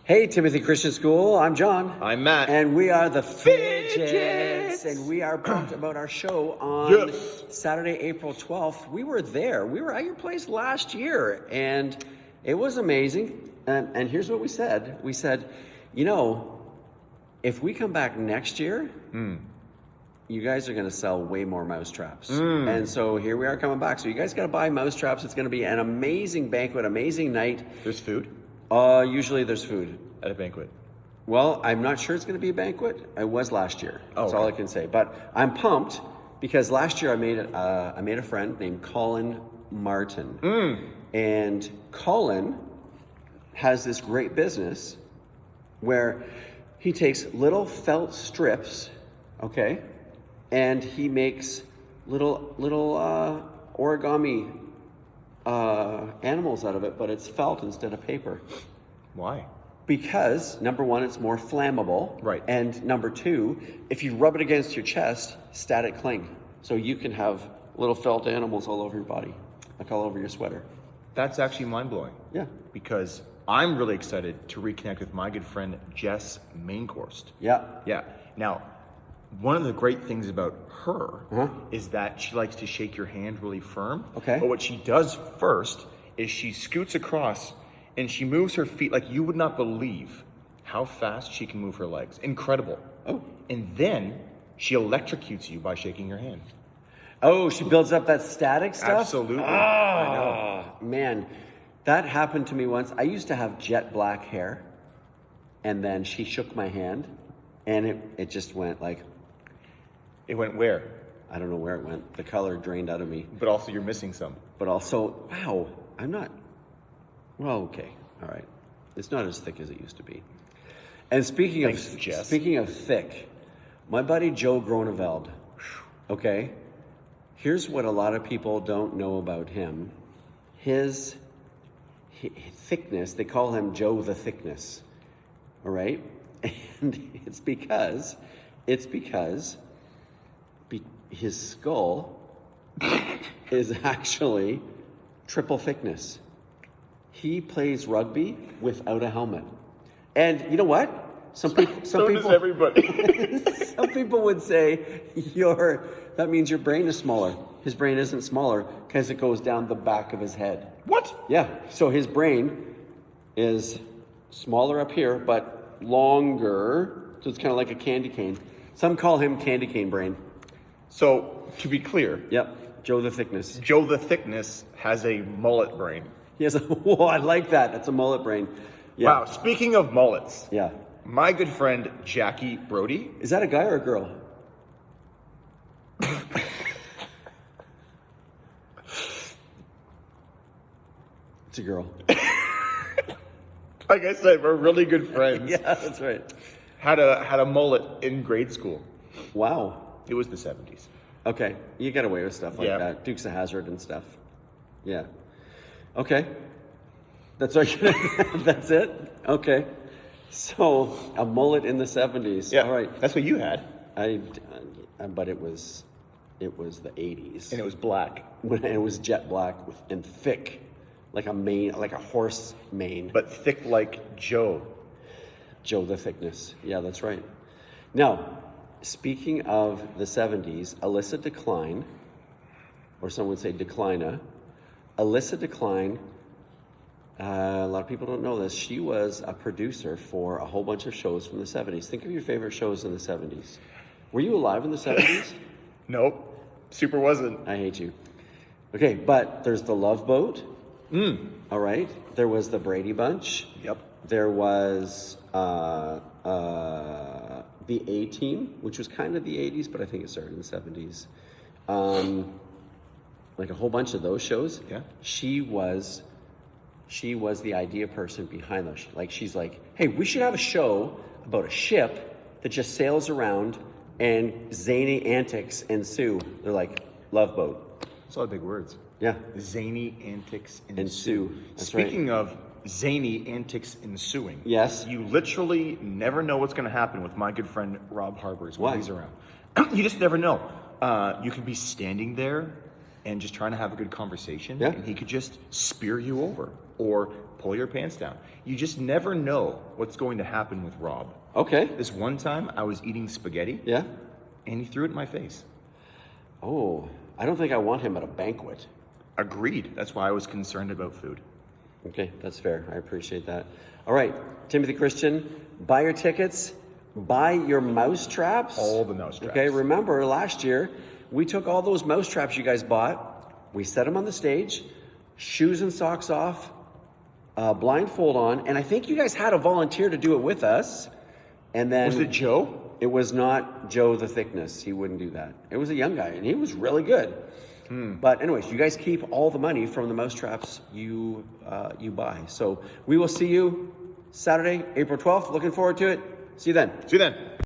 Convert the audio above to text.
Hey, Timothy Christian School. I'm John. I'm Matt. And we are the Fidgets. And we are pumped about our show on Saturday, April 12th. We were there. We were at your place last year. And it was amazing. And here's what we said. We said, you know, if we come back next year, you guys are going to sell way more MouseTraps. And so here we are coming back. So you guys got to buy MouseTraps. It's going to be an amazing banquet, amazing night. There's food? Usually there's food. At a banquet? Well, I'm not sure it's going to be a banquet. It was last year. That's all I can say. But I'm pumped because last year I made a friend named Colin Martin. And Colin has this great business where he takes little felt strips, okay, and he makes little origami animals out of it, but it's felt instead of paper. Why? Because number one, it's more flammable. Right. And number two, if you rub it against your chest, static cling. So you can have little felt animals all over your body, like all over your sweater. That's actually mind-blowing. Yeah. Because I'm really excited to reconnect with my good friend Jess Mainkhorst. Yeah. Yeah. Now, one of the great things about her is that she likes to shake your hand really firm. Okay. But what she does first is she scoots across and she moves her feet like you would not believe how fast she can move her legs. Incredible. Oh. And then she electrocutes you by shaking your hand. Oh, she builds up that static stuff? Absolutely. I know. Man, that happened to me once. I used to have jet black hair, and then she shook my hand, and it just went like... It went where? I don't know where it went. The color drained out of me. But also you're missing some. But also, wow, I'm not... Well, okay, all right. It's not as thick as it used to be. And speaking of thick, my buddy Joe Groneveld, okay, here's what a lot of people don't know about him. His thickness, they call him Joe the Thickness, all right? And it's because his skull is actually triple thickness. He plays rugby without a helmet. And you know what? Some people does everybody. Some people would say that means your brain is smaller. His brain isn't smaller because it goes down the back of his head. What? Yeah. So his brain is smaller up here, but longer. So it's kind of like a candy cane. Some call him candy cane brain. So, to be clear. Yep. Joe the Thickness. Joe the Thickness has a mullet brain. He has whoa, I like that. That's a mullet brain. Yeah. Wow, speaking of mullets. Yeah. My good friend Jackie Brody. Is that a guy or a girl? It's a girl. Like I said, we're really good friends. Yeah, that's right. Had a mullet in grade school. Wow. It was the 70s. Okay, you get away with stuff like that. Dukes of Hazzard and stuff. Yeah. Okay. That's all that's it? Okay. So, a mullet in the 70s. Yeah. All right. That's what you had. But it was the 80s. And it was black. When it was jet black and thick, like a horse mane. But thick like Joe. Joe the Thickness. Yeah, that's right. Now, speaking of the 70s, Alyssa Decline, or some would say Declina, Alyssa Decline, a lot of people don't know this, she was a producer for a whole bunch of shows from the 70s. Think of your favorite shows in the 70s. Were you alive in the 70s? Nope. Super wasn't. I hate you. Okay, but there's the Love Boat. All right. There was the Brady Bunch. Yep. There was the A-Team, which was kind of the 80s, but I think it started in the 70s. Like a whole bunch of those shows. Yeah. She was the idea person behind those. She's like, hey, we should have a show about a ship that just sails around and zany antics ensue. They're like, Love Boat. That's a lot of big words. Yeah. Zany antics ensue. Speaking of zany antics ensuing. Yes. You literally never know what's going to happen with my good friend Rob Harbers when Why? he's around. You just never know. You could be standing there and just trying to have a good conversation, and he could just spear you over or pull your pants down. You just never know what's going to happen with Rob. Okay. This one time I was eating spaghetti. Yeah. And he threw it in my face. Oh, I don't think I want him at a banquet. Agreed. That's why I was concerned about food. Okay, that's fair. I appreciate that. All right, Timothy Christian, buy your tickets, buy your mouse traps. All the mouse traps. Okay, remember last year, we took all those mouse traps you guys bought, we set them on the stage, shoes and socks off, blindfold on, and I think you guys had a volunteer to do it with us. And then Was it Joe? It was not Joe the Thickness. He wouldn't do that. It was a young guy, and he was really good. But anyways, you guys keep all the money from the mouse traps you buy. So we will see you Saturday, April 12th. Looking forward to it. See you then. See you then.